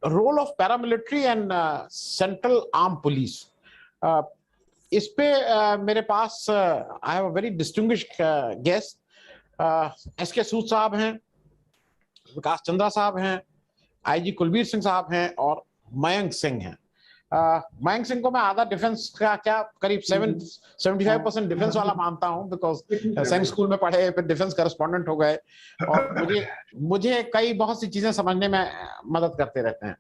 Role of paramilitary and central arm police. इस पे मेरे पास I have a very distinguished guest. S K Sood साहब हैं, विकास चंद्रा साहब हैं, आईजी कुलबीर सिंह साहब हैं और मयंक सिंह हैं। मयंक सिंह को मैं आधा डिफेंस का क्या करीब 75% डिफेंस वाला मानता हूं, बिकॉज सैनिक स्कूल में पढ़े, फिर डिफेंस करस्पॉन्डेंट हो गए और मुझे कई बहुत सी चीजें समझने में मदद करते रहते हैं।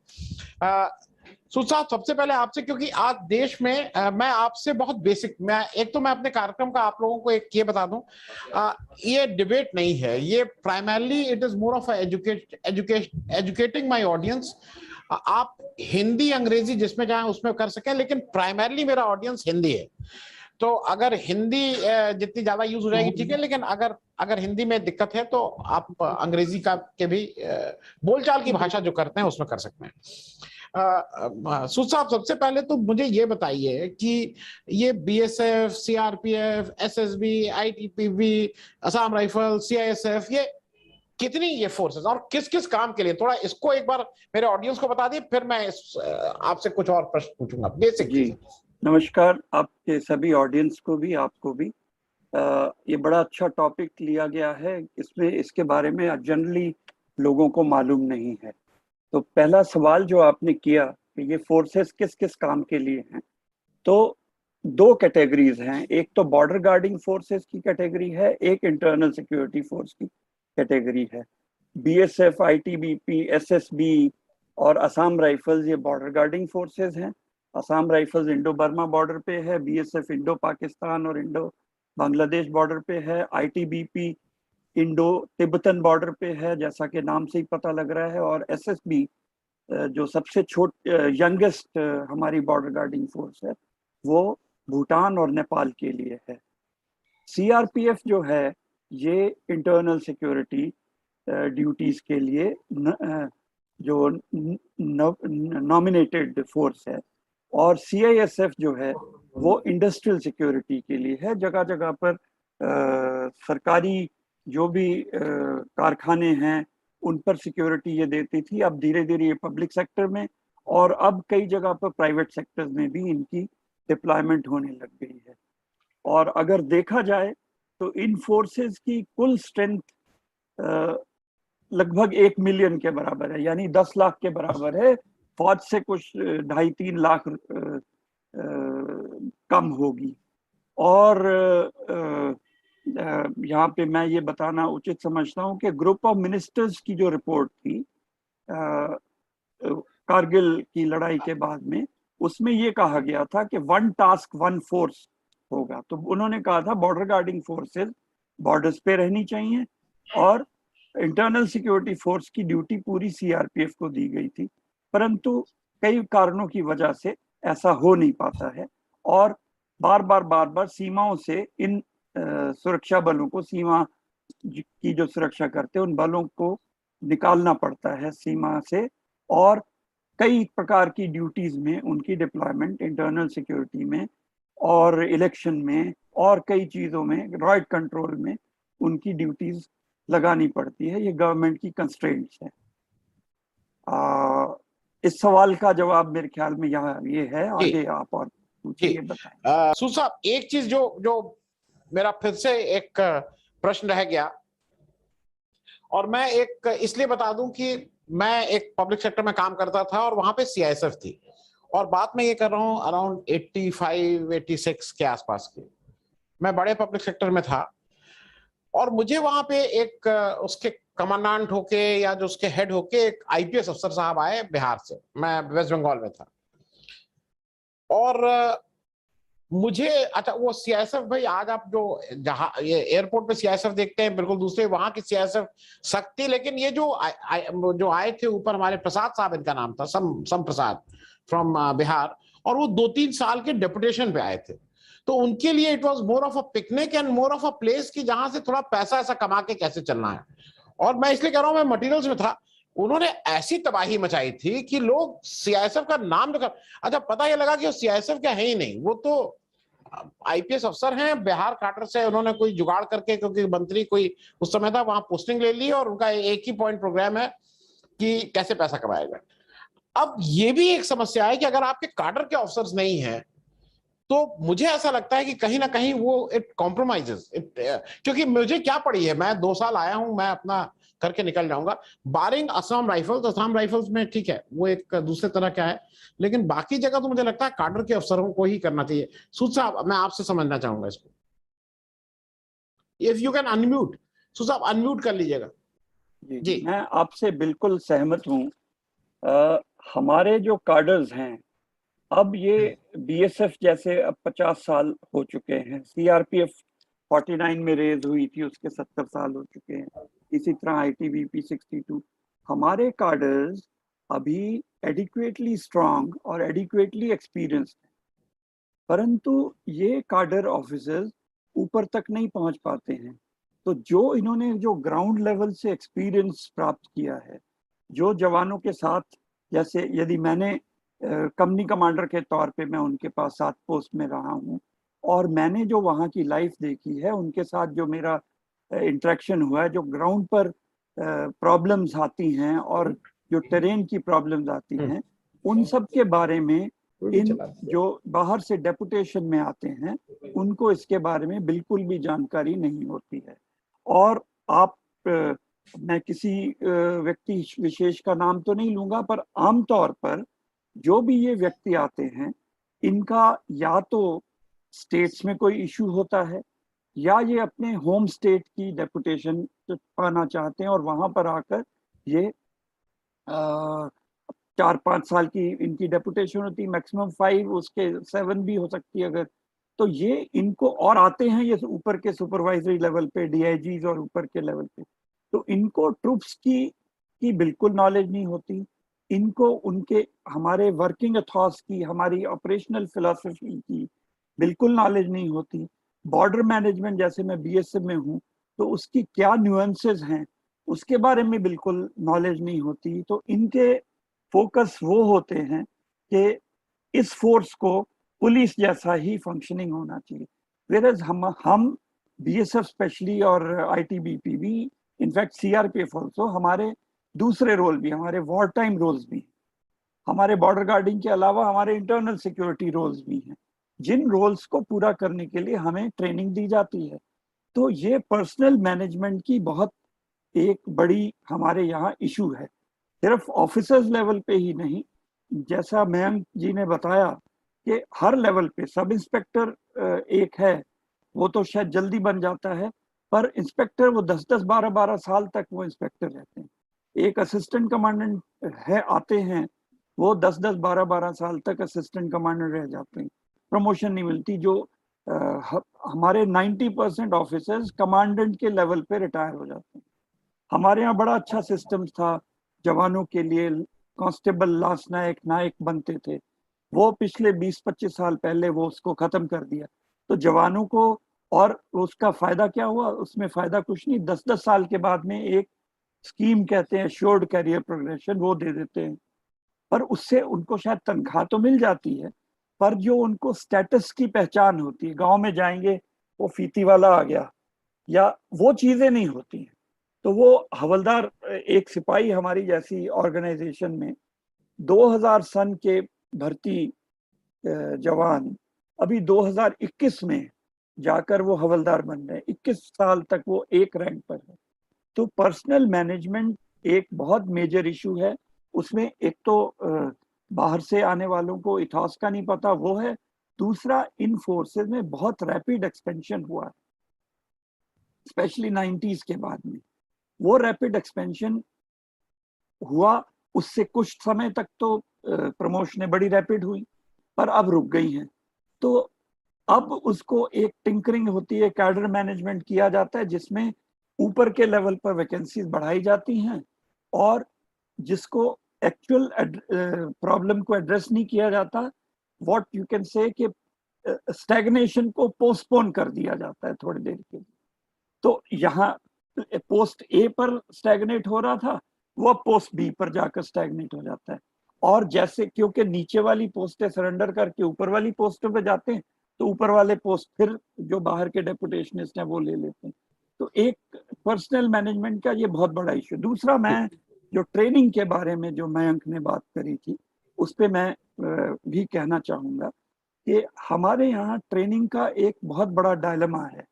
सूद साहब, सबसे पहले आपसे, क्योंकि आज देश में मैं आपसे बहुत बेसिक, मैं अपने कार्यक्रम का आप लोगों को एक ये बता दूं, ये डिबेट नहीं है, ये primarily it is more of educating my audience. आप हिंदी अंग्रेजी जिसमें जाएं उसमें कर सकें, लेकिन प्राइमरली मेरा ऑडियंस हिंदी है। तो अगर हिंदी जितनी ज्यादा यूज हो जाएगी ठीक है, लेकिन अगर हिंदी में दिक्कत है तो आप अंग्रेजी का के भी बोलचाल की भाषा जो करते हैं उसमें कर सकते हैं। सूद साहब, सबसे पहले तो मुझे ये बताइए कि ये BSF, CRPF, SSB, ITBP, Assam rifle, CISF, ये कितनी ये फोर्सेस और किस किस काम के लिए, थोड़ा इसको एक बार मेरे ऑडियंस को बता दिए, फिर मैं आपसे कुछ और प्रश्न पूछूंगा बेसिक जी। नमस्कार आपके सभी ऑडियंस को भी, आपको भी। ये बड़ा अच्छा टॉपिक लिया गया है, इसमें इसके बारे में जनरली लोगों को मालूम नहीं है। तो पहला सवाल जो आपने किया कि ये फोर्सेस किस किस काम के लिए हैं, तो दो कैटेगरीज हैं। एक तो बॉर्डर गार्डिंग फोर्सेस की कैटेगरी है, एक इंटरनल सिक्योरिटी फोर्स की कैटेगरी है। बीएसएफ, आईटीबीपी, एसएसबी और असम राइफल्स ये बॉर्डर गार्डिंग फोर्सेस हैं। Assam rifles Indo Burma border पे है, बीएसएफ इंडो पाकिस्तान और इंडो बांग्लादेश बॉर्डर पे है, आईटीबीपी इंडो तिब्बतन बॉर्डर पे है, जैसा कि नाम से ही पता लग रहा है, और एसएसबी जो सबसे यंगेस्ट हमारी बॉर्डर गार्डिंग फोर्स है, वो भूटान और नेपाल के लिए है। सीआरपीएफ जो है ये इंटरनल सिक्योरिटी ड्यूटीज के लिए जो नॉमिनेटेड फोर्स है, और सीआईएसएफ जो है वो इंडस्ट्रियल सिक्योरिटी के लिए है। जगह जगह पर सरकारी जो भी कारखाने हैं उन पर सिक्योरिटी ये देती थी। अब धीरे धीरे ये पब्लिक सेक्टर में और अब कई जगह पर प्राइवेट सेक्टर्स में भी इनकी डिप्लॉयमेंट होने लग गई है। और अगर देखा जाए तो इन फोर्सेस की कुल स्ट्रेंथ लगभग 1 मिलियन के बराबर है, यानी 10 लाख के बराबर है। फौज से कुछ 2.5-3 लाख कम होगी। और यहाँ पे मैं ये बताना उचित समझता हूँ कि ग्रुप ऑफ मिनिस्टर्स की जो रिपोर्ट थी कारगिल की लड़ाई के बाद में, उसमें ये कहा गया था कि 1 टास्क 1 फोर्स होगा। तो उन्होंने कहा था बॉर्डर गार्डिंग फोर्सेस बॉर्डर्स पे रहनी चाहिए और इंटरनल सिक्योरिटी फोर्स की ड्यूटी पूरी सीआरपीएफ को दी गई थी, परंतु कई कारणों की वजह से ऐसा हो नहीं पाता है और बार बार सीमाओं से इन सुरक्षा बलों को, सीमा की जो सुरक्षा करते हैं उन बलों को निकालना पड़ता है सीमा से, और कई प्रकार की ड्यूटीज में उनकी डिप्लॉयमेंट इंटरनल सिक्योरिटी में और इलेक्शन में और कई चीजों में, रॉयड कंट्रोल में उनकी ड्यूटीज लगानी पड़ती है। ये गवर्नमेंट की कंस्ट्रेंट्स है। इस सवाल का जवाब मेरे ख्याल में यहाँ ये है। आगे आप और पूछिए, बताएं। सूद साहब, एक चीज जो मेरा फिर से एक प्रश्न रह गया, और मैं एक इसलिए बता दूं कि मैं एक पब्लिक सेक्टर में काम करता था और वहां पे सीआईएसएफ थी, और बात मैं ये कर रहा हूं अराउंड 85-86 के आसपास की। मैं बड़े पब्लिक सेक्टर में था और मुझे वहां पे एक उसके कमांडेंट होके या जो उसके हेड होके एक आईपीएस अफसर साहब आए बिहार से। मैं वेस्ट बंगाल में था और मुझे, अच्छा वो सीआईएसएफ, भाई आज आप जो जहां ये एयरपोर्ट पे सीआईएसएफ देखते हैं बिल्कुल दूसरे वहां की सीआईएसएफ सख्त थी, लेकिन ये जो आए थे ऊपर, हमारे प्रसाद साहब इनका नाम था, सम प्रसाद फ्रॉम बिहार, और वो 2-3 साल के डेपुटेशन पे आए थे। तो उनके लिए it was more of a picnic and more of a place की जहां से थोड़ा पैसा ऐसा कमा के कैसे चलना है। और मैं इसलिए कह रहा हूं, मैं मटेरियल्स में था, उन्होंने ऐसी तबाही मचाई थी कि लोग सीआईएसएफ का नाम लेकर, अच्छा पता ये लगा कि वो सीआईएसएफ का है ही नहीं, वो तो आईपीएस अफसर हैं बिहार काटर से। उन्होंने कोई जुगाड़ करके, क्योंकि मंत्री कोई उस समय था, वहां पोस्टिंग ले ली और उनका एक ही पॉइंट प्रोग्राम है, कि कैसे पैसा कमाएगा। अब ये भी एक समस्या है कि अगर आपके काडर के ऑफिसर्स नहीं हैं तो मुझे ऐसा लगता है कि कहीं ना कहीं वो इट कॉम्प्रोमाइजेस इट, क्योंकि मुझे क्या पड़ी है, मैं 2 साल आया हूं, मैं अपना करके निकल जाऊंगा। बारिंग असम राइफल्स में ठीक है, वो एक दूसरे तरह का है, लेकिन बाकी जगह तो मुझे लगता है काडर के अफसरों को ही करना चाहिए। सूद साहब, मैं आपसे समझना चाहूंगा इसको, इफ यू कैन अनम्यूट। सूद साहब अनम्यूट कर लीजिएगा। जी जी। मैं आपसे बिल्कुल सहमत हूँ। हमारे जो कार्डर्स हैं, अब ये बीएसएफ जैसे अब 50 साल हो चुके हैं, सीआरपीएफ 49 में रेज हुई थी, उसके 70 साल हो चुके हैं, इसी तरह आईटीबीपी 62। हमारे कार्डर्स अभी एडिक्वेटली स्ट्रांग और एडिक्वेटली एक्सपीरियंस्ड हैं, परंतु ये कार्डर ऑफिसर्स ऊपर तक नहीं पहुंच पाते हैं। तो जो इन्होंने जो ग्राउंड लेवल से एक्सपीरियंस प्राप्त किया है, जो जवानों के साथ, जैसे यदि मैंने कंपनी कमांडर के तौर पे मैं उनके पास 7 पोस्ट में रहा हूँ, और मैंने जो वहाँ की लाइफ देखी है, उनके साथ जो मेरा इंटरेक्शन हुआ है, जो ग्राउंड पर प्रॉब्लम्स आती हैं और जो टेरेन की प्रॉब्लम्स आती हैं, उन सब के बारे में इन जो बाहर से डेपुटेशन में आते हैं उनको इसके बारे में बिल्कुल भी जानकारी नहीं होती है। और आप मैं किसी व्यक्ति विशेष का नाम तो नहीं लूंगा, पर आमतौर पर जो भी ये व्यक्ति आते हैं, इनका या तो स्टेट्स में कोई इशू होता है, या ये अपने होम स्टेट की डेपुटेशन पाना चाहते हैं और वहां पर आकर ये 4-5 साल की इनकी डेपुटेशन होती है, मैक्सिमम 5, उसके 7 भी हो सकती है अगर। तो ये इनको और आते हैं ये ऊपर के सुपरवाइजरी लेवल पे, डीआईजीज और ऊपर के लेवल पे, तो इनको ट्रूप्स की बिल्कुल नॉलेज नहीं होती। इनको उनके हमारे वर्किंग एथॉस की, हमारी ऑपरेशनल फिलॉसफी की बिल्कुल नॉलेज नहीं होती। बॉर्डर मैनेजमेंट, जैसे मैं बीएसएफ में हूँ, तो उसकी क्या न्यूएंसेस हैं उसके बारे में बिल्कुल नॉलेज नहीं होती। तो इनके फोकस वो होते हैं कि इस फोर्स को पुलिस जैसा ही फंक्शनिंग होना चाहिए। वेरएज हम बीएसएफ स्पेशली और आईटीबीपी भी, इनफैक्ट सीआरपीएफ ऑल्सो, हमारे दूसरे रोल भी, हमारे वॉर टाइम रोल्स भी, हमारे बॉर्डर गार्डिंग के अलावा हमारे इंटरनल सिक्योरिटी रोल्स भी हैं, जिन रोल्स को पूरा करने के लिए हमें ट्रेनिंग दी जाती है। तो ये पर्सनल मैनेजमेंट की बहुत एक बड़ी हमारे यहाँ इशू है, सिर्फ ऑफिसर्स लेवल पे ही नहीं। जैसा मयंक जी ने बताया कि हर लेवल पे सब इंस्पेक्टर एक है, वो तो शायद जल्दी बन जाता है, पर इंस्पेक्टर वो 10-10, 12-12 साल तक वो इंस्पेक्टर रहते हैं। एक असिस्टेंट कमांडेंट है, आते हैं, वो 10-10, 12-12 साल तक असिस्टेंट कमांडेंट रह जाते हैं, प्रमोशन नहीं मिलती। जो हमारे 90% ऑफिसर्स कमांडेंट के लेवल पे रिटायर हो जाते हैं। हमारे यहाँ बड़ा अच्छा सिस्टम था जवानों के लिए, कांस्टेबल, लास्ट नायक, नायक बनते थे, वो पिछले 20-25 साल पहले वो उसको खत्म कर दिया। तो जवानों को, और उसका फायदा क्या हुआ, उसमें फायदा कुछ नहीं, 10-10 साल के बाद में एक स्कीम कहते हैं श्योर्ड कैरियर प्रोग्रेशन, वो दे देते हैं, पर उससे उनको शायद तनख्वाह तो मिल जाती है, पर जो उनको स्टेटस की पहचान होती है, गांव में जाएंगे वो फीती वाला आ गया, या वो चीजें नहीं होती हैं। तो वो हवलदार, एक सिपाही हमारी जैसी ऑर्गेनाइजेशन में 2000 सन के भर्ती जवान अभी 2021 में जाकर वो हवलदार बन रहे हैं, 21 साल तक वो एक रैंक पर है। तो पर्सनल मैनेजमेंट एक बहुत मेजर इशू है। उसमें एक तो बाहर से आने वालों को इतिहास का नहीं पता, वो है। दूसरा, इन फोर्सेस में बहुत रैपिड एक्सपेंशन हुआ है, स्पेशली 90s के बाद में। वो रैपिड एक्सपेंशन हुआ, उससे कुछ समय तक तो प्रमोशनें बड़ी रैपिड हुई, पर अब रुक गई हैं। तो अब उसको एक टिंकरिंग होती है, कैडर मैनेजमेंट किया जाता है, जिसमें ऊपर के लेवल पर वैकेंसीज बढ़ाई जाती हैं, और जिसको एक्चुअल प्रॉब्लम को एड्रेस नहीं किया जाता, व्हाट यू कैन से कि स्टैग्नेशन को पोस्टपोन कर दिया जाता है थोड़ी देर के लिए। तो यहाँ पोस्ट ए पर स्टैग्नेट हो रहा था, वो पोस्ट बी पर जाकर स्टैग्नेट हो जाता है। और जैसे क्योंकि नीचे वाली पोस्टें सरेंडर करके ऊपर वाली पोस्टों पे जाते हैं, तो ऊपर वाले पोस्ट फिर जो बाहर के डेपुटेशनिस्ट हैं वो ले लेते हैं। तो एक पर्सनल मैनेजमेंट का ये बहुत बड़ा इशू। दूसरा, मैं जो ट्रेनिंग के बारे में जो मयंक ने बात करी थी, उस पे मैं भी कहना चाहूंगा कि हमारे यहाँ ट्रेनिंग का एक बहुत बड़ा डायलेमा है।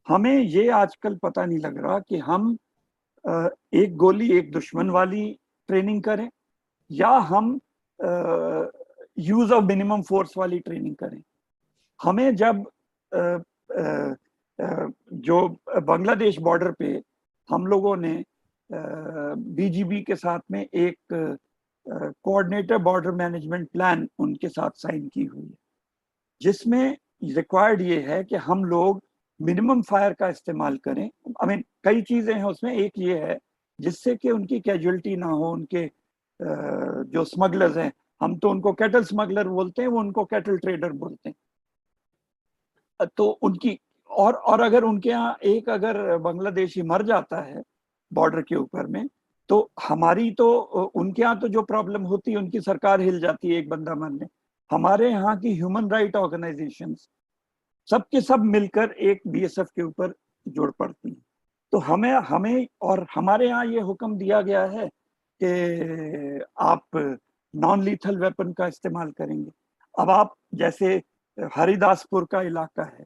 हमें ये आजकल पता नहीं लग रहा कि हम एक गोली एक दुश्मन वाली ट्रेनिंग करें या हम यूज ऑफ मिनिमम फोर्स वाली ट्रेनिंग करें। हमें जब जो बांग्लादेश बॉर्डर पे हम लोगों ने बीजीबी के साथ में एक कोऑर्डिनेटर बॉर्डर मैनेजमेंट प्लान उनके साथ साइन की हुई है, जिसमें रिक्वायर्ड ये है कि हम लोग मिनिमम फायर का इस्तेमाल करें। आई मीन कई चीजें हैं उसमें, एक ये है जिससे कि उनकी कैजुअलिटी ना हो। उनके जो स्मगलर्स हैं, हम तो उनको कैटल स्मगलर बोलते हैं, वो उनको कैटल ट्रेडर बोलते हैं। तो उनकी और अगर उनके यहाँ एक अगर बांग्लादेशी मर जाता है बॉर्डर के ऊपर में, तो हमारी तो उनके यहाँ तो जो प्रॉब्लम होती है उनकी सरकार हिल जाती है एक बंदा मरने। हमारे यहाँ की ह्यूमन राइट ऑर्गेनाइजेशंस सबके सब मिलकर एक बीएसएफ के ऊपर जोड़ पड़ती हैं। तो हमें और हमारे यहाँ ये हुक्म दिया गया है कि आप नॉन लीथल वेपन का इस्तेमाल करेंगे। अब आप जैसे हरिदासपुर का इलाका है,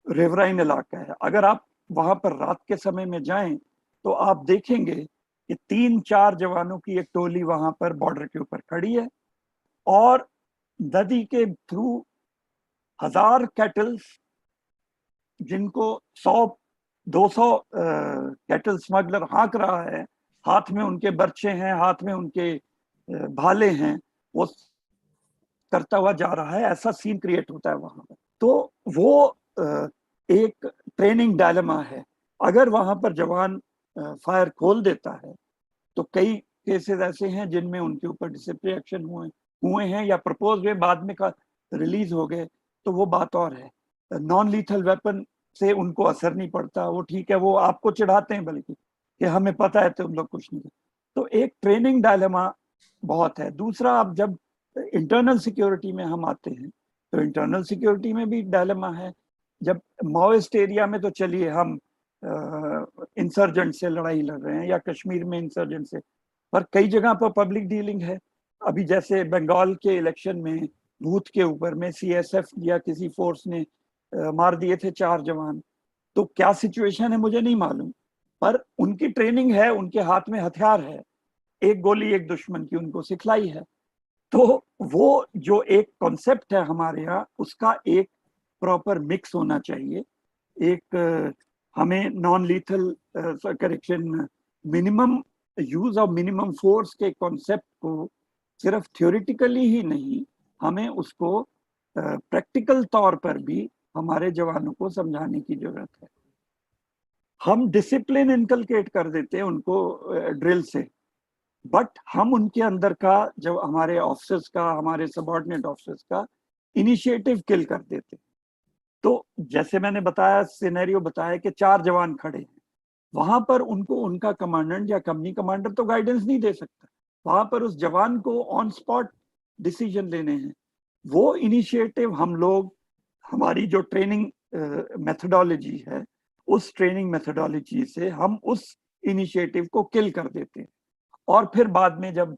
रिवराइन इलाका है, अगर आप वहां पर रात के समय में जाएं तो आप देखेंगे कि 3-4 जवानों की एक टोली वहां पर बॉर्डर के ऊपर खड़ी है और नदी के थ्रू 1000 कैटल्स, जिनको 100-200 कैटल स्मगलर हाँक रहा है, हाथ में उनके बर्छे हैं, हाथ में उनके भाले हैं, वो करता हुआ जा रहा है। ऐसा सीन क्रिएट होता है वहां पर। तो वो एक ट्रेनिंग डायलेमा है। अगर वहां पर जवान फायर खोल देता है तो कई केसेस ऐसे हैं जिनमें उनके ऊपर डिसिप्लिनरी एक्शन हुए हैं या प्रपोज हुए, बाद में का रिलीज हो गए, तो वो बात और है। नॉन लीथल वेपन से उनको असर नहीं पड़ता, वो ठीक है, वो आपको चिढ़ाते हैं बल्कि कि हमें पता है तुम लोग कुछ नहीं कर। तो एक ट्रेनिंग डायलेमा बहुत है। दूसरा, आप जब इंटरनल सिक्योरिटी में हम आते हैं तो इंटरनल सिक्योरिटी में भी डायलेमा है। जब माओइस्ट एरिया में तो चलिए हम इंसर्जेंट से लड़ाई लड़ रहे हैं या कश्मीर में इंसर्जेंट से, पर कई जगह पर पब्लिक डीलिंग है। अभी जैसे बंगाल के इलेक्शन में बूथ के ऊपर में सीएसएफ या किसी फोर्स ने मार दिए थे 4 जवान। तो क्या सिचुएशन है मुझे नहीं मालूम, पर उनकी ट्रेनिंग है, उनके हाथ में हथियार है, एक गोली एक दुश्मन की उनको सिखलाई है। तो वो जो एक कॉन्सेप्ट है हमारे यहाँ, उसका एक प्रॉपर मिक्स होना चाहिए। एक हमें non lethal correction, minimum use of minimum force के कॉन्सेप्ट को सिर्फ थ्योरेटिकली ही नहीं, हमें उसको प्रैक्टिकल तौर पर भी हमारे जवानों को समझाने की जरूरत है। हम डिसिप्लिन इनकलकेट कर देते हैं उनको ड्रिल से, बट हम उनके अंदर का, जब हमारे ऑफिसर्स का, हमारे सबऑर्डिनेट ऑफिसर्स का इनिशिएटिव किल कर देते। तो जैसे मैंने बताया, सिनेरियो बताया कि 4 जवान खड़े हैं, वहां पर उनको उनका कमांडेंट या कंपनी कमांडर तो गाइडेंस नहीं दे सकता, वहां पर उस जवान को ऑन स्पॉट डिसीजन लेने हैं। वो इनिशिएटिव हम लोग, हमारी जो ट्रेनिंग मेथोडोलॉजी है, उस ट्रेनिंग मेथोडोलॉजी से हम उस इनिशिएटिव को किल कर देते हैं। और फिर बाद में जब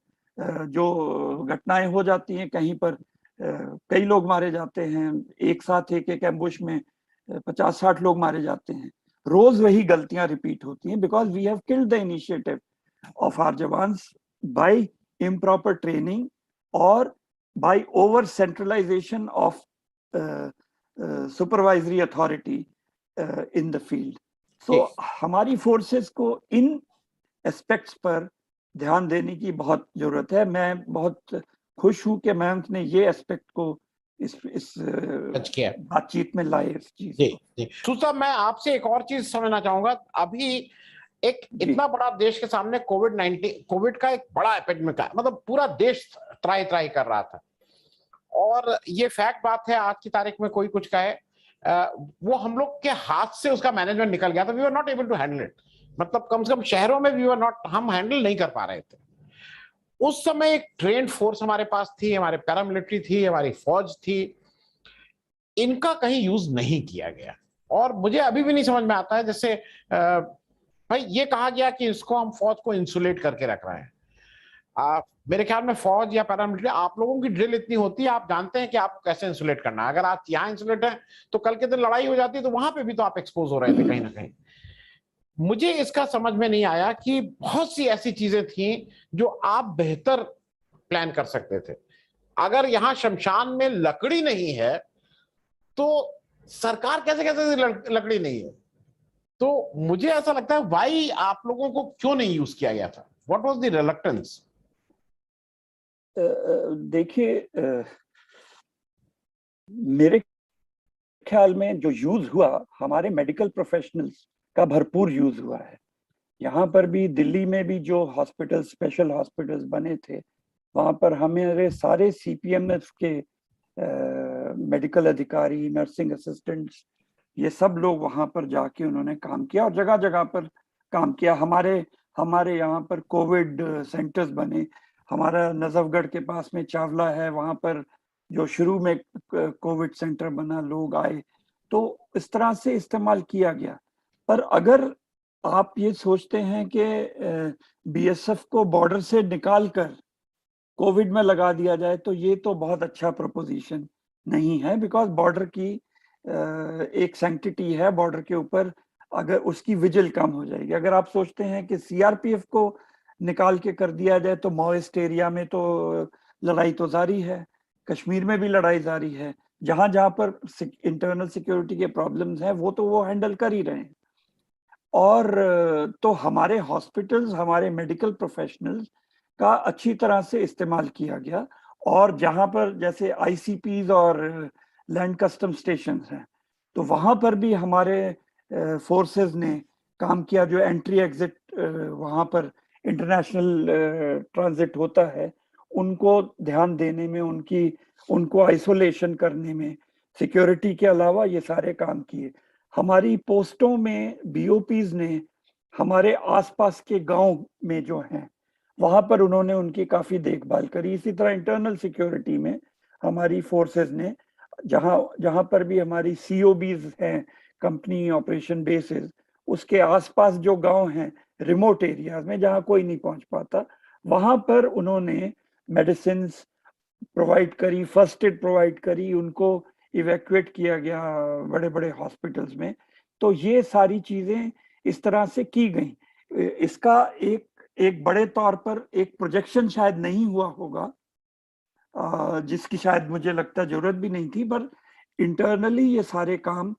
जो घटनाएं हो जाती हैं, कहीं पर कई लोग मारे जाते हैं, एक साथ एक एम्बुश में 50-60 लोग मारे जाते हैं, रोज वही गलतियां रिपीट होती हैं, because we have killed the initiative of our jawans by improper training और by over centralization of supervisory authority in the field. So हमारी फोर्सेस को इन एस्पेक्ट्स पर ध्यान देने की बहुत जरूरत है। मैं बहुत खुश हूं कि मयंक ने ये एस्पेक्ट को इस बातचीत में लाए इस चीज को। जी। सूसा, मैं आपसे एक और चीज समझना चाहूंगा। अभी एक इतना बड़ा देश के सामने कोविड का एक बड़ा एपिडेमिक है, मतलब पूरा देश त्राही त्राही कर रहा था, और ये फैक्ट बात है, आज की तारीख में कोई कुछ कहे, वो हम लोग के हाथ से उसका मैनेजमेंट निकल गया था। We were not able to handle it, मतलब कम से कम शहरों में हम हैंडल नहीं कर पा रहे थे। उस समय एक ट्रेन्ड फोर्स हमारे पास थी, हमारे पैरामिलिट्री थी, हमारी फौज थी, इनका कहीं यूज नहीं किया गया। और मुझे अभी भी नहीं समझ में आता है, जैसे भाई ये कहा गया कि इसको हम फौज को इंसुलेट करके रख रहे हैं। मेरे ख्याल में फौज या पैरामिलिट्री, आप लोगों की ड्रिल इतनी होती है, आप जानते हैं कि आपको कैसे इंसुलेट करना है। अगर आप यहाँ इंसुलेट है तो कल के दिन लड़ाई हो जाती है, तो वहां पे भी तो आप एक्सपोज हो रहे थे कहीं ना कहीं। मुझे इसका समझ में नहीं आया कि बहुत सी ऐसी चीजें थी जो आप बेहतर प्लान कर सकते थे। अगर यहाँ शमशान में लकड़ी नहीं है तो सरकार कैसे कैसे लकड़ी नहीं है। तो मुझे ऐसा लगता है भाई आप लोगों को क्यों नहीं यूज किया गया था, व्हाट वाज द रिलक्टेंस? देखिए, मेरे ख्याल में जो यूज हुआ, हमारे मेडिकल प्रोफेशनल्स का भरपूर यूज हुआ है। यहाँ पर भी, दिल्ली में भी जो हॉस्पिटल, स्पेशल हॉस्पिटल्स बने थे, वहां पर हमारे सारे सीपीएमएफ के मेडिकल अधिकारी, नर्सिंग असिस्टेंट्स, ये सब लोग वहां पर जाके उन्होंने काम किया और जगह जगह पर काम किया। हमारे हमारे यहाँ पर कोविड सेंटर्स बने। हमारा नजफगढ़ के पास में चावला है, वहां पर जो शुरू में कोविड सेंटर बना, लोग आए, तो इस तरह से इस्तेमाल किया गया। पर अगर आप ये सोचते हैं कि बीएसएफ को बॉर्डर से निकाल कर कोविड में लगा दिया जाए, तो ये तो बहुत अच्छा प्रपोजिशन नहीं है। बिकॉज बॉर्डर की एक सैंक्टिटी है बॉर्डर के ऊपर, अगर उसकी विजिल कम हो जाएगी। अगर आप सोचते हैं कि सीआरपीएफ को निकाल के कर दिया जाए, तो माओइस्ट एरिया में तो लड़ाई तो जारी है, कश्मीर में भी लड़ाई जारी है। जहां जहां पर इंटरनल सिक्योरिटी के प्रॉब्लम्स हैं, वो तो वो हैंडल कर ही रहे हैं। और तो हमारे हॉस्पिटल्स, हमारे मेडिकल प्रोफेशनल्स का अच्छी तरह से इस्तेमाल किया गया। और जहां पर जैसे आईसीपीज और लैंड कस्टम स्टेशन हैं, तो वहां पर भी हमारे फोर्सेस ने काम किया। जो एंट्री एग्जिट वहां पर इंटरनेशनल ट्रांजिट होता है, उनको ध्यान देने में, उनको आइसोलेशन करने में, सिक्योरिटी के अलावा ये सारे काम किए। हमारी पोस्टों में बीओपीज ने हमारे आसपास के गांव में जो हैं, वहां पर उन्होंने उनकी काफी देखभाल करी। इसी तरह इंटरनल सिक्योरिटी में हमारी फोर्सेस ने, जहां जहां पर भी हमारी सीओबीज हैं, कंपनी ऑपरेशन बेसिस, उसके आसपास जो गांव हैं, रिमोट एरियाज में जहां कोई नहीं पहुंच पाता, वहां पर उन्होंने मेडिसिन प्रोवाइड करी, फर्स्ट एड प्रोवाइड करी, उनको इवैक्यूएट किया गया बड़े बड़े हॉस्पिटल्स में। तो ये सारी चीजें इस तरह से की गई। इसका एक एक बड़े तौर पर एक प्रोजेक्शन शायद नहीं हुआ होगा, जिसकी शायद मुझे लगता है जरूरत भी नहीं थी। पर इंटरनली ये सारे काम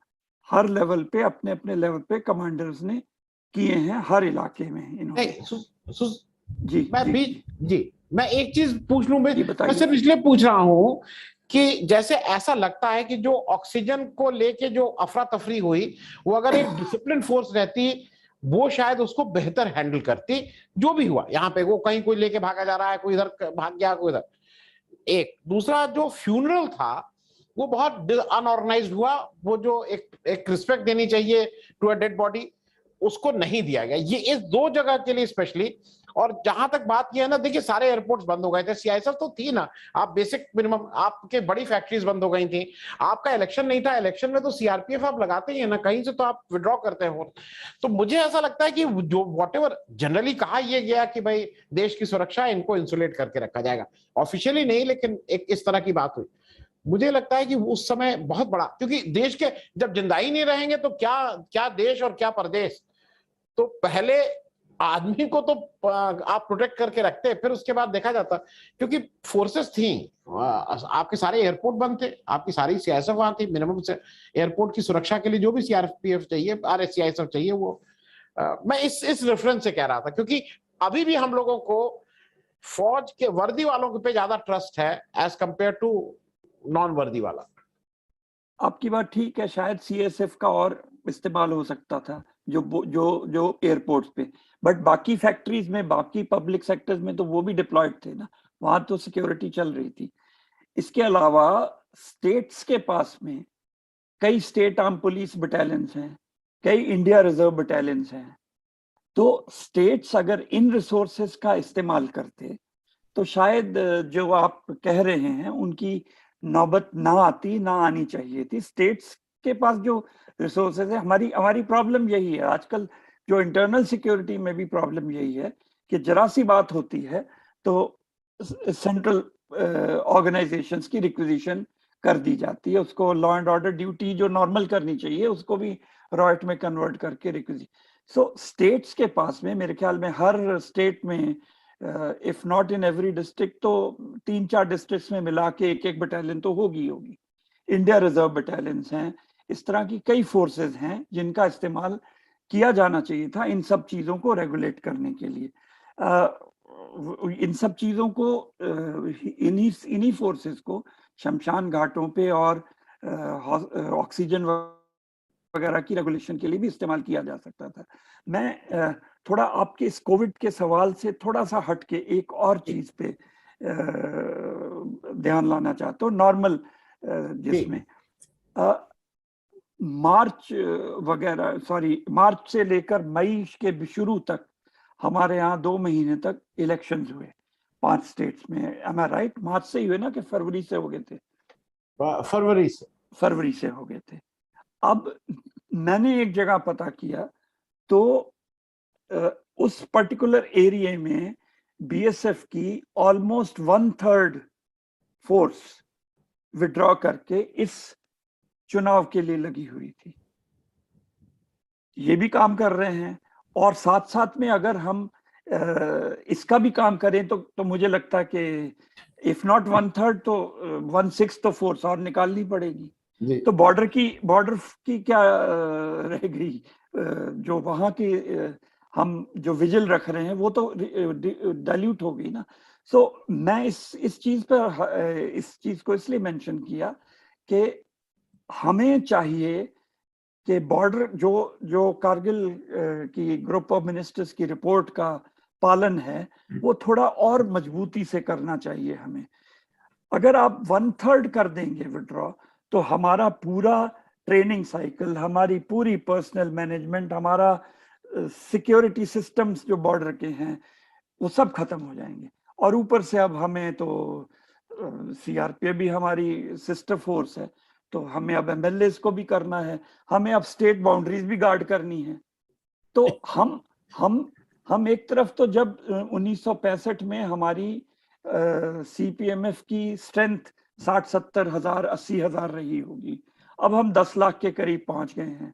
हर लेवल पे, अपने अपने लेवल पे कमांडर्स ने किए हैं, हर इलाके में इन्होंने। जी मैं एक चीज पूछ लूं, मैं सिर्फ इसलिए पूछ रहा हूं कि जैसे ऐसा लगता है कि जो ऑक्सीजन को लेके जो अफरा तफरी हुई, वो अगर एक डिसिप्लिन फोर्स रहती, वो शायद उसको बेहतर हैंडल करती। जो भी हुआ यहाँ पे, वो कहीं कोई लेके भागा जा रहा है, कोई इधर भाग गया, कोई इधर। एक दूसरा जो फ्यूनरल था वो बहुत अनऑर्गेनाइज्ड हुआ। वो जो एक रिस्पेक्ट देनी चाहिए टू अ डेड बॉडी, उसको नहीं दिया गया। ये इस दो जगह के लिए स्पेशली। और जहां तक बात यह है ना, देखिए सारे एयरपोर्ट्स बंद हो गए थे, सीआईएसएफ तो थी ना, आप बेसिक मिनिमम, आपके बड़ी फैक्ट्रीज बंद हो गई थी, आपका इलेक्शन नहीं था, इलेक्शन में तो सीआरपीएफ आप लगाते ही है ना, कहीं से तो आप विड्रॉ करते हो। तो मुझे ऐसा लगता है कि जो वॉटेवर जनरली कहा यह गया कि भाई देश की सुरक्षा, इनको इंसुलेट करके रखा जाएगा, ऑफिशियली नहीं लेकिन एक इस तरह की बात हुई। मुझे लगता है कि उस समय बहुत बड़ा, क्योंकि देश के जब जिंदा ही नहीं रहेंगे तो क्या क्या देश और क्या परदेश। तो पहले आदमी को तो आप प्रोटेक्ट करके रखते, फिर उसके बाद देखा जाता, क्योंकि फोर्सेस थी, आपके सारे एयरपोर्ट बंद थे, आपकी सारी सीआईएसएफ वहां थी, मिनिमम से एयरपोर्ट की सुरक्षा के लिए जो भी सीआरपीएफ चाहिए, सीआईएसएफ चाहिए, वो मैं इस रेफरेंस से कह रहा था, क्योंकि अभी भी हम लोगों को फौज के वर्दी वालों पे ज्यादा ट्रस्ट है एज कंपेयर टू नॉन वर्दी वाला। आपकी बात ठीक है, शायद सीएसएफ का और इस्तेमाल हो सकता था जो जो जो एयरपोर्ट्स पे, बट बाकी फैक्ट्रीज में, बाकी पब्लिक सेक्टर्स में तो वो भी डिप्लॉयड थे ना, वहां तो सिक्योरिटी चल रही थी। इसके अलावा स्टेट्स के पास में कई स्टेट आर्म पुलिस बटालियंस हैं, कई इंडिया रिजर्व बटालियंस हैं। तो स्टेट्स अगर इन रिसोर्सेस का इस्तेमाल करते, तो शायद जो आप कह रहे हैं उनकी नौबत ना आती, ना आनी चाहिए थी। स्टेट्स के पास जो रिसोर्सेज है, हमारी प्रॉब्लम यही है आजकल, जो इंटरनल सिक्योरिटी में भी प्रॉब्लम यही है कि जरा सी बात होती है तो सेंट्रल ऑर्गेनाइजेशंस की रिक्विजिशन कर दी जाती है, उसको लॉ एंड ऑर्डर ड्यूटी जो नॉर्मल करनी चाहिए उसको भी रॉयट में कन्वर्ट करके रिक्विजिशन। सो स्टेट्स के पास में मेरे ख्याल में हर स्टेट में if not in every district तो 3-4 डिस्ट्रिक्ट्स में मिला के एक बटालियन तो होगी। इंडिया रिजर्व बटालियंस हैं, इस तरह की कई फोर्सेस हैं जिनका इस्तेमाल किया जाना चाहिए था इन सब चीज़ों को रेगुलेट करने के लिए। इन सब चीज़ों को इन्हीं फोर्सेस को शमशान घाटों पे और ऑक्सीजन वगैरह की रेगुलेशन के लिए भी इस्तेमाल किया जा सकता था। मैं थोड़ा आपके इस कोविड के सवाल से थोड़ा सा हटके एक और चीज पे ध्यान लाना चाहता हूँ, नॉर्मल जिसमें मार्च से लेकर मई के शुरू तक हमारे यहाँ 2 महीने तक इलेक्शंस हुए 5 स्टेट्स में। एम आई राइट? मार्च से ही हुए ना कि फरवरी से हो गए थे? फरवरी से हो गए थे। अब मैंने एक जगह पता किया तो उस पर्टिकुलर एरिया में बीएसएफ की ऑलमोस्ट 1/3 फोर्स विड्रॉ करके इस चुनाव के लिए लगी हुई थी। ये भी काम कर रहे हैं और साथ साथ में अगर हम इसका भी काम करें तो मुझे लगता है कि इफ नॉट 1/3 तो 1/6 तो फोर्स और निकालनी पड़ेगी। तो बॉर्डर की क्या रह गई? जो वहां की हम जो विजिल रख रहे हैं वो तो डाइल्यूट हो गई ना। सो मैं इस चीज को इसलिए मेंशन किया कि हमें चाहिए कि बॉर्डर जो कारगिल की ग्रुप ऑफ मिनिस्टर्स की रिपोर्ट का पालन है वो थोड़ा और मजबूती से करना चाहिए हमें। अगर आप 1/3 कर देंगे विड्रॉ तो हमारा पूरा ट्रेनिंग साइकिल, हमारी पूरी पर्सनल मैनेजमेंट, हमारा सिक्योरिटी सिस्टम्स जो बॉर्डर के हैं वो सब खत्म हो जाएंगे। और ऊपर से अब हमें तो सीआरपीएफ भी हमारी सिस्टर फोर्स है, तो हमें अब एमएलए को भी करना है, हमें अब स्टेट बाउंड्रीज भी गार्ड करनी है। तो हम एक तरफ तो जब 1965 में हमारी सीपीएमएफ की स्ट्रेंथ 60-70 हजार 80 हजार रही होगी, अब हम 10 लाख के करीब पहुंच गए हैं।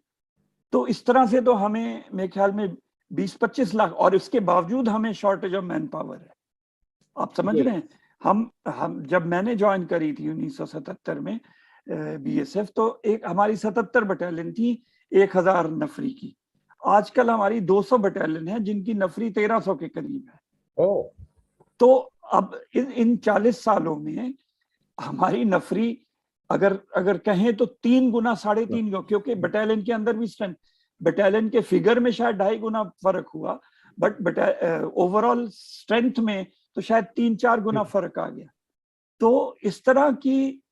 तो इस तरह से तो हमें मेरे ख्याल में 20-25 लाख, और इसके बावजूद हमें शॉर्टेज ऑफ मैन पावर है। आप समझ रहे हैं? हम जब मैंने ज्वाइन करी थी 1977 में बीएसएफ, तो एक हमारी 77 बटालियन थी 1000 नफरी की। आजकल हमारी 200 बटालियन है जिनकी नफरी 1300 के करीब है। तो अब इन 40 सालों में हमारी नफरी अगर कहें तो 3 गुना 3.5 गुना, क्योंकि बटालियन के अंदर भी स्ट्रेंथ, बटालियन के फिगर में शायद 2.5 गुना फर्क हुआ, बट ओवरऑल स्ट्रेंथ में तो शायद 3-4 गुना फर्क आ गया। तो इस तरह की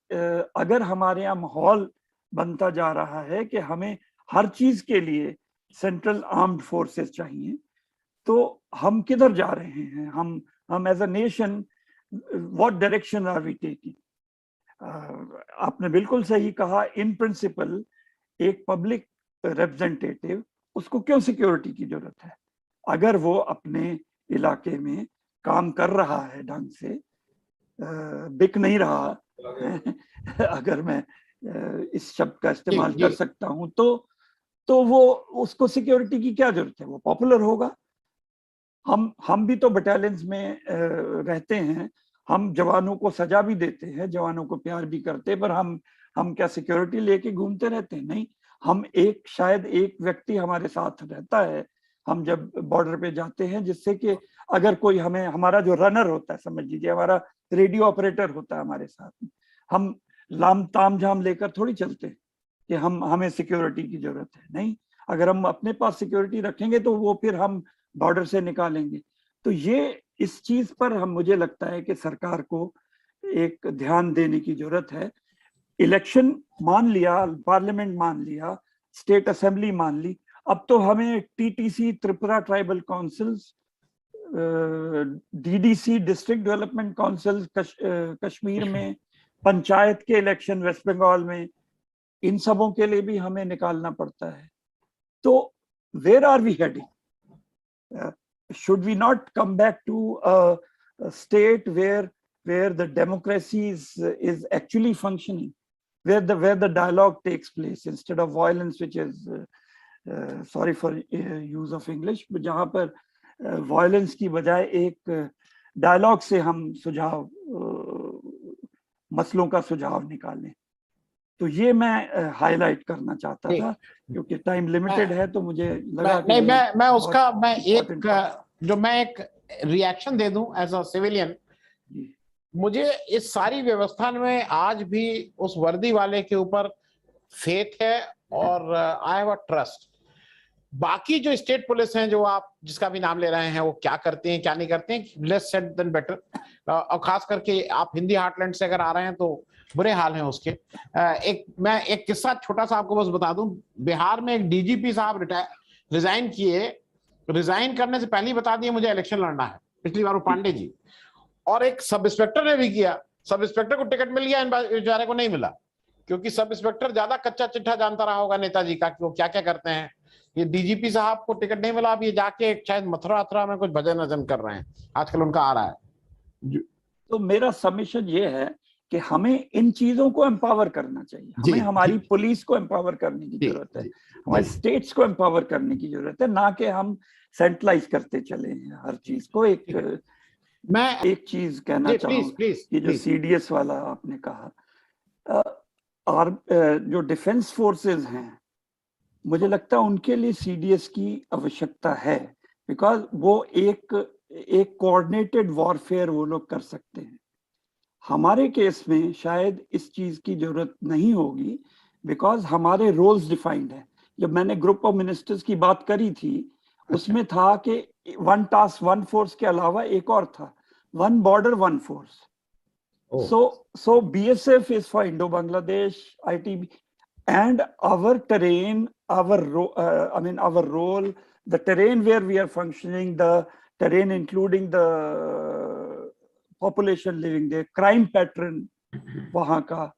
अगर हमारे यहाँ माहौल बनता जा रहा है कि हमें हर चीज के लिए सेंट्रल आर्म्ड फोर्सेस चाहिए, तो हम किधर जा रहे हैं? हम as a nation what direction are we taking? आपने बिल्कुल सही कहा, इन प्रिंसिपल एक पब्लिक रिप्रेजेंटेटिव, उसको क्यों सिक्योरिटी की जरूरत है? अगर वो अपने इलाके में काम कर रहा है ढंग से, बिक नहीं रहा अगर मैं इस शब्द का इस्तेमाल कर सकता हूं, तो वो उसको सिक्योरिटी की क्या जरूरत है? वो पॉपुलर होगा। हम भी तो बटालियंस में रहते हैं, हम जवानों को सजा भी देते हैं, जवानों को प्यार भी करते हैं, पर हम क्या सिक्योरिटी लेके घूमते रहते हैं? नहीं। हम शायद एक व्यक्ति हमारे साथ रहता है हम जब बॉर्डर पे जाते हैं, जिससे कि अगर कोई हमारा जो रनर होता है, समझ लीजिए हमारा रेडियो ऑपरेटर होता है हमारे साथ, हम ताम झाम लेकर थोड़ी चलते कि हमें सिक्योरिटी की जरूरत है। नहीं, अगर हम अपने पास सिक्योरिटी रखेंगे तो वो फिर हम बॉर्डर से निकालेंगे। तो ये इस चीज पर मुझे लगता है कि सरकार को एक ध्यान देने की जरूरत है। इलेक्शन मान लिया, पार्लियामेंट मान लिया, स्टेट असेंबली मान ली, अब तो हमें TTC, Tripura tribal councils, DDC, district development council Kashmir में, पंचायत के इलेक्शन वेस्ट बंगाल में, इन सबों के लिए भी हमें निकालना पड़ता है। तो where are we heading? should we not come back to a state where the democracy is actually functioning, where the dialogue takes place instead of violence, which is sorry for use of English, but जहाँ पर violence की बजाय एक dialogue से हम सुझाव मसलों का सुझाव निकालें। तो ये मैं हाईलाइट करना चाहता था, क्योंकि टाइम लिमिटेड है, तो मुझे लगा नहीं, मैं उसका मैं एक रिएक्शन दे दूं एज अ सिविलियन। मुझे इस सारी व्यवस्था में आज भी उस वर्दी वाले के ऊपर फेथ है और आई हैव अ ट्रस्ट। बाकी जो स्टेट पुलिस हैं, जो आप जिसका भी नाम ले रहे हैं, वो क्या करते हैं क्या नहीं करते हैं, लेस सेड देन बेटर। और खास करके आप हिंदी हार्टलैंड से अगर आ रहे हैं तो बुरे हाल हैं उसके। मैं एक किस्सा छोटा सा आपको बस बता दूं। बिहार में एक डीजीपी साहब रिजाइन किए, रिजाइन करने से पहले ही बता दिए मुझे इलेक्शन लड़ना है। पिछली बार वो पांडे जी, और एक सब इंस्पेक्टर ने भी किया। सब इंस्पेक्टर को टिकट मिल गया, इन बेचारे को नहीं मिला, क्योंकि सब इंस्पेक्टर ज्यादा कच्चा चिट्ठा जानता रहा होगा नेताजी का कि वो क्या क्या करते हैं। ये डीजीपी साहब को टिकट नहीं मिला, अब ये जाके शायद मथुरा अथुरा में कुछ भजन वजन कर रहे हैं, आजकल उनका आ रहा है। तो मेरा सबमिशन ये है कि हमें इन चीजों को एम्पावर करना चाहिए। हमें हमारी पुलिस को एम्पावर करने की जरूरत है, हमारे स्टेट्स को एम्पावर करने की जरूरत है, ना कि हम सेंट्रलाइज करते चले हैं हर चीज को। मैं एक चीज कहना चाहूंगा कि जो सीडीएस वाला आपने कहा, जो डिफेंस फोर्सेस हैं, मुझे लगता है उनके लिए सीडीएस की आवश्यकता है, बिकॉज वो एक कोऑर्डिनेटेड वॉरफेयर वो लोग कर सकते हैं। हमारे केस में शायद इस चीज की जरूरत नहीं होगी, बिकॉज हमारे रोल्स डिफाइंड है। जब मैंने ग्रुप ऑफ मिनिस्टर्स की बात करी थी, उसमें था कि वन टास्क वन फोर्स के अलावा एक और था, one border one force. So BSF is for Indo-Bangladesh, ITB, and our terrain, our role, the terrain where we are functioning, the terrain including the population living there, crime pattern वहाँ का,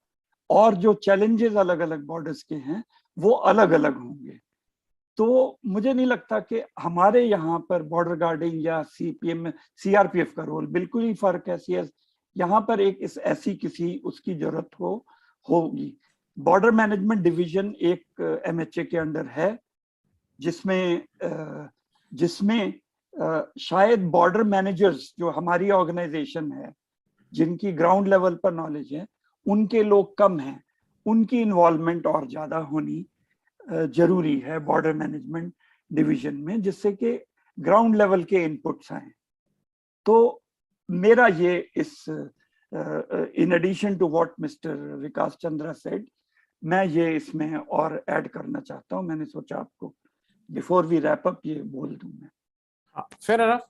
और जो challenges अलग अलग borders के हैं वो अलग अलग होंगे। तो मुझे नहीं लगता कि हमारे यहाँ पर बॉर्डर गार्डिंग या सीआरपीएफ का रोल बिल्कुल ही फर्क है। यहाँ पर एक ऐसी किसी उसकी जरूरत होगी। बॉर्डर मैनेजमेंट डिवीजन एक एमएचए के अंडर है, जिसमें शायद बॉर्डर मैनेजर्स जो हमारी ऑर्गेनाइजेशन है, जिनकी ग्राउंड लेवल पर नॉलेज है, उनके लोग कम हैं, उनकी इन्वॉल्वमेंट और ज्यादा होनी जरूरी है बॉर्डर मैनेजमेंट डिवीजन में, जिससे कि ग्राउंड लेवल के इनपुट्स आए। तो मेरा ये इस in addition to what mister Vikas Chandra said, मैं ये इसमें और ऐड करना चाहता हूँ। मैंने सोचा आपको बिफोर वी रैप अप ये बोल दूं मैं। Fair enough.